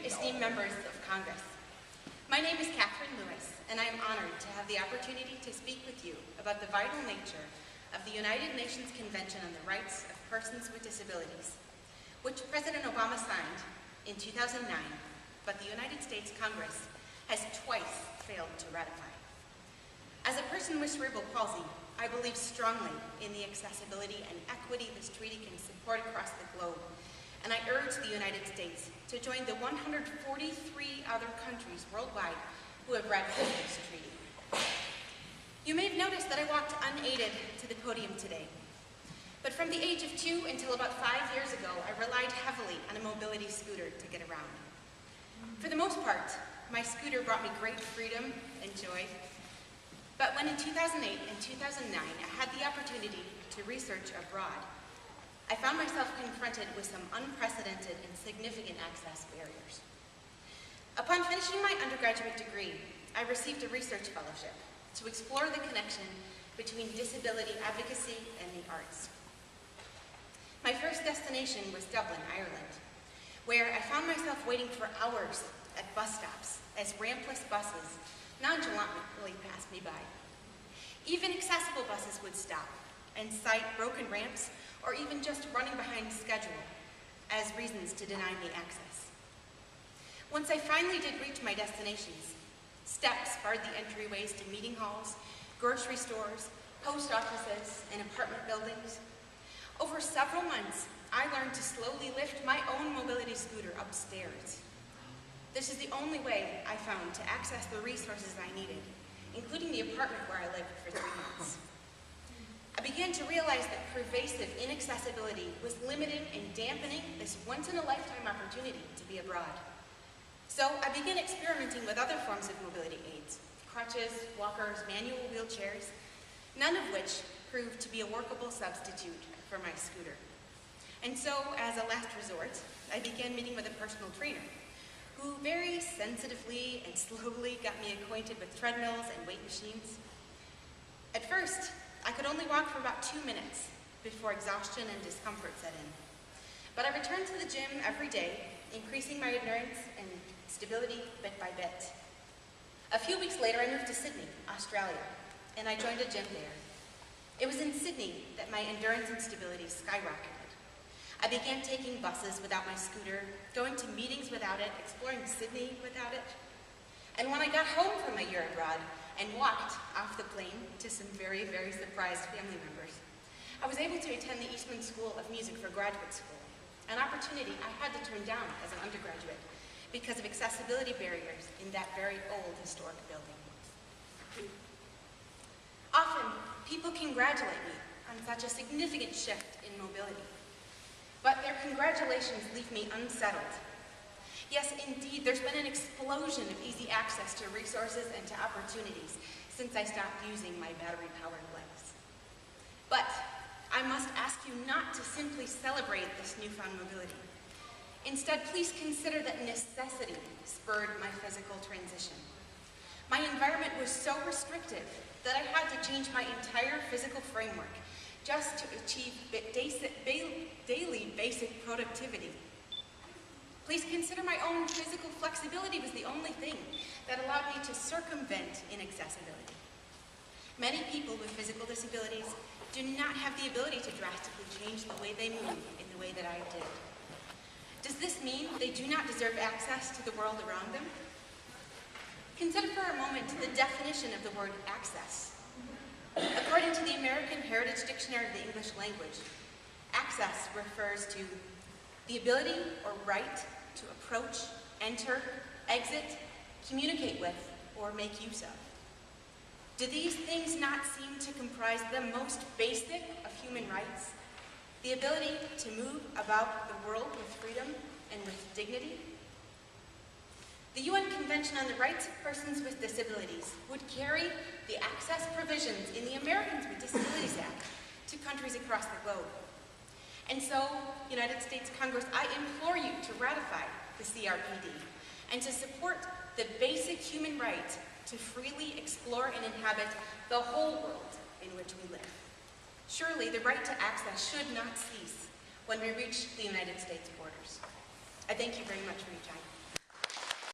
esteemed members of Congress. My name is Catherine Lewis, and I am honored to have the opportunity to speak with you about the vital nature of the United Nations Convention on the Rights of Persons with Disabilities, which President Obama signed in 2009, but the United States Congress has twice failed to ratify. As a person with cerebral palsy, I believe strongly in the accessibility and equity this treaty can support across the globe, and I urge the United States to join the 143 other countries worldwide who have ratified this treaty. You may have noticed that I walked unaided to the podium today, but from the age of 2 until about 5 years ago, I relied heavily on a mobility scooter to get around. For the most part, my scooter brought me great freedom and joy, but when in 2008 and 2009 I had the opportunity to research abroad, I found myself confronted with some unprecedented and significant access barriers. Upon finishing my undergraduate degree, I received a research fellowship to explore the connection between disability advocacy and the arts. My first destination was Dublin, Ireland, where I found myself waiting for hours at bus stops as rampless buses nonchalantly passed me by. Even accessible buses would stop and cite broken ramps or even just running behind schedule as reasons to deny me access. Once I finally did reach my destinations, steps barred the entryways to meeting halls, grocery stores, post offices, and apartment buildings. Over several months, I learned to slowly lift my own mobility scooter upstairs. This is the only way I found to access the resources I needed, including the apartment where I lived for 3 months. I began to realize that pervasive inaccessibility was limiting and dampening this once-in-a-lifetime opportunity to be abroad. So I began experimenting with other forms of mobility aids, crutches, walkers, manual wheelchairs, none of which proved to be a workable substitute for my scooter. And so, as a last resort, I began meeting with a personal trainer, who very sensitively and slowly got me acquainted with treadmills and weight machines. At first, I could only walk for about 2 minutes before exhaustion and discomfort set in. But I returned to the gym every day, increasing my endurance and stability bit by bit. A few weeks later, I moved to Sydney, Australia, and I joined a gym there. It was in Sydney that my endurance and stability skyrocketed. I began taking buses without my scooter, going to meetings without it, exploring Sydney without it. And when I got home from my year abroad and walked off the plane to some very, very surprised family members, I was able to attend the Eastman School of Music for graduate school, an opportunity I had to turn down as an undergraduate because of accessibility barriers in that very old historic building. Often, people congratulate me on such a significant shift in mobility, but their congratulations leave me unsettled. Yes, indeed, there's been an explosion of easy access to resources and to opportunities since I stopped using my battery-powered legs. But I must ask you not to simply celebrate this newfound mobility. Instead, please consider that necessity spurred my physical transition. My environment was so restrictive that I had to change my entire physical framework just to achieve daily basic productivity. Please consider my own physical flexibility was the only thing that allowed me to circumvent inaccessibility. Many people with physical disabilities do not have the ability to drastically change the way they move in the way that I did. Does this mean they do not deserve access to the world around them? Consider for a moment the definition of the word access. According to the American Heritage Dictionary of the English Language, access refers to the ability or right to approach, enter, exit, communicate with, or make use of. Do these things not seem to comprise the most basic of human rights? The ability to move about the world with freedom and with dignity? The UN Convention on the Rights of Persons with Disabilities would carry the access provisions in the Americans with Disabilities Act to countries across the globe. And so, United States Congress, I implore you to ratify the CRPD and to support the basic human right to freely explore and inhabit the whole world in which we live. Surely, the right to access should not cease when we reach the United States borders. I thank you very much for your time.